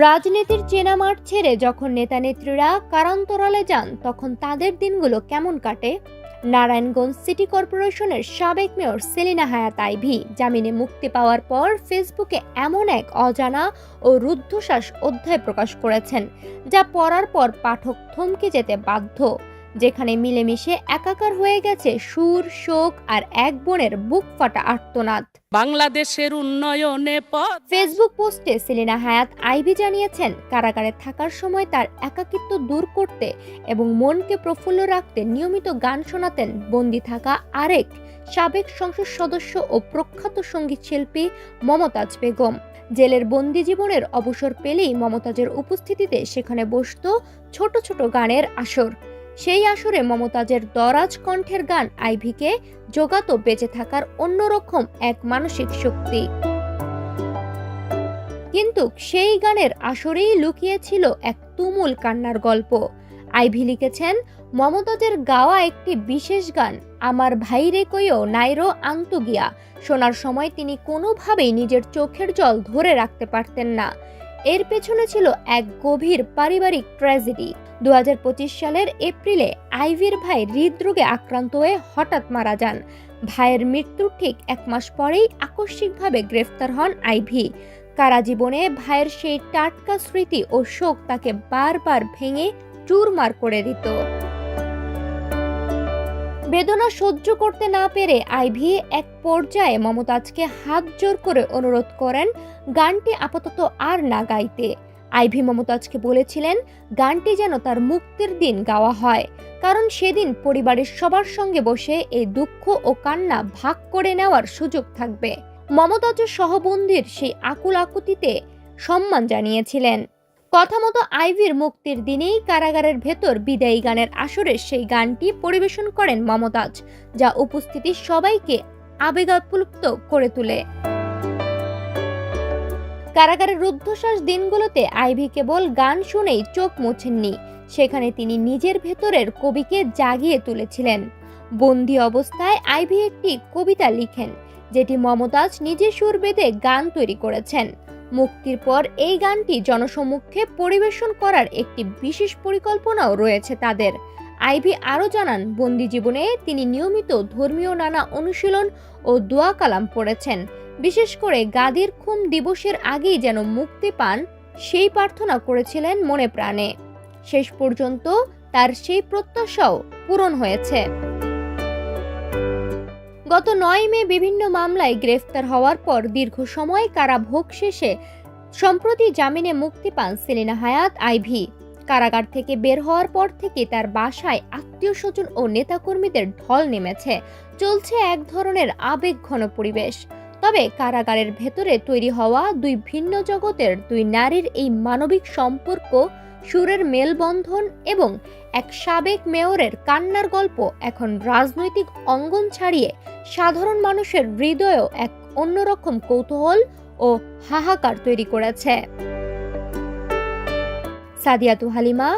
রাজনীতির চেনা মাঠ ছেড়ে যখন নেতা নেত্রীরা কারান্তরালে যান তখন তাদের দিনগুলো কেমন কাটে? নারায়ণগঞ্জ সিটি কর্পোরেশনের সাবেক মেয়র সেলিনা হায়াৎ আইভী জামিনে মুক্তি পাওয়ার পর ফেসবুকে এমন এক অজানা ও রুদ্ধশ্বাস অধ্যায় প্রকাশ করেছেন যা পড়ার পর পাঠক থমকে যেতে বাধ্য, যেখানে মিলেমিশে একাকার হয়ে গেছে সুর, শোক আর এক বোনের বুক ফাটা আর্তনাদ। বাংলাদেশের উন্নয়নে ফেসবুক পোস্টে সেলিনা হায়াৎ আইভী জানিয়েছেন, কারাগারে থাকার সময় তার একাকিত্ব দূর করতে এবং মনকে প্রফুল্ল রাখতে নিয়মিত গান শোনাতেন বন্দী থাকা আরেক সাবেক সংসদ সদস্য ও প্রখ্যাত সঙ্গীত শিল্পী মমতাজ বেগম। জেলের বন্দি জীবনের অবসর পেলেই মমতাজের উপস্থিতিতে সেখানে বসত ছোট ছোট গানের আসর। সেই আসরে মমতাজের দরাজ কণ্ঠের গান আইভীকে জোগাত বেঁচে থাকার অন্যরকম এক মানসিক শক্তি। কিন্তু সেই গানের আসরেই লুকিয়ে ছিল এক তুমুল কান্নার গল্প। আইভী লিখেছেন, মমতাজের গাওয়া একটি বিশেষ গান আমার ভাইরে কইও নাইরো আন্তু গিয়া শোনার সময় তিনি কোনোভাবেই নিজের চোখের জল ধরে রাখতে পারতেন না। এর পেছনে ছিল এক গভীর পারিবারিক ট্র্যাজেডি। 2025 সালের এপ্রিলে আইভীর ভাই হৃদরোগে আক্রান্ত হয়ে হঠাৎ মারা যান। ভাইয়ের মৃত্যুর ঠিক 1 মাস পরেই আকস্মিকভাবে গ্রেফতার হন আইভী। কারাজীবনে ভাইয়ের সেই টাটকা স্মৃতি ও শোক তাকে বারবার ভেঙে চুরমার করে দিত। বেদনা সহ্য করতে না পেরে আইভী এক পর্যায়ে মমতাজকে হাত জোর করে অনুরোধ করেন গানটি আপাতত আর না গাইতে। আইভী মমতাজকে বলেছিলেন গানটি যেন তার মুক্তির দিন গাওয়া হয়, কারণ সেদিন পরিবারের সবার সঙ্গে বসে এই দুঃখ ও কান্না ভাগ করে নেওয়ার সুযোগ থাকবে। মমতাজও সহবন্দীর সেই আকুল আকুতিতে সম্মান জানিয়েছিলেন। কথা মতো আইভীর মুক্তির দিনেই কারাগারের ভেতর বিদায়ী গানের আসরে সেই গানটি পরিবেশন করেন মমতাজ, যা উপস্থিতি সবাইকে আবেগাপ্লুত করে তোলে। কারাগারের রুদ্ধশ্বাস দিনগুলোতে আইভী কেবল গান শুনেই চোখ মোছেননি, সেখানে তিনি নিজের ভেতরের কবিকে জাগিয়ে তুলেছিলেন। বন্দী অবস্থায় আইভী একটি কবিতা লিখেন, যেটি মমতাজ নিজে সুর বেঁধে গান তৈরি করেছেন। মুক্তির পর এই গানটি জনসমক্ষে পরিবেশন করার একটি বিশেষ পরিকল্পনাও রয়েছে তাদের। আইভী আরও জানান, বন্দী জীবনে তিনি নিয়মিত ধর্মীয় নানা অনুশীলন ও দোয়া কালাম পড়েছেন। বিশেষ করে গাদির খুন দিবসের আগেই যেন মুক্তি পান সেই প্রার্থনা করেছিলেন মনে প্রাণে। শেষ পর্যন্ত তার সেই প্রত্যাশাও পূরণ হয়েছে। গত 9 মে বিভিন্ন মামলায় গ্রেফতার হওয়ার পর দীর্ঘ সময় কারাভোগ শেষে সম্প্রতি জামিনে মুক্তি পান সেলিনা হায়াৎ আইভী। কারাগার থেকে বের হওয়ার পর থেকে তার বাসায় আত্মীয় স্বজন ও নেতাকর্মীদের ঢল নেমেছে। চলছে এক ধরনের আবেগঘন পরিবেশ। তবে কারাগারের ভেতরে তৈরি হওয়া দুই ভিন্ন জগতের দুই নারীর এই মানবিক সম্পর্ক, সুরের মেলবন্ধন এবং এক সাবেক মেয়রের কান্নার গল্প এখন রাজনৈতিক অঙ্গন ছাড়িয়ে সাধারণ মানুষের হৃদয়েও এক অন্যরকম কৌতূহল ও হাহাকার তৈরি করেছে। সাদিয়াতু হালিমা।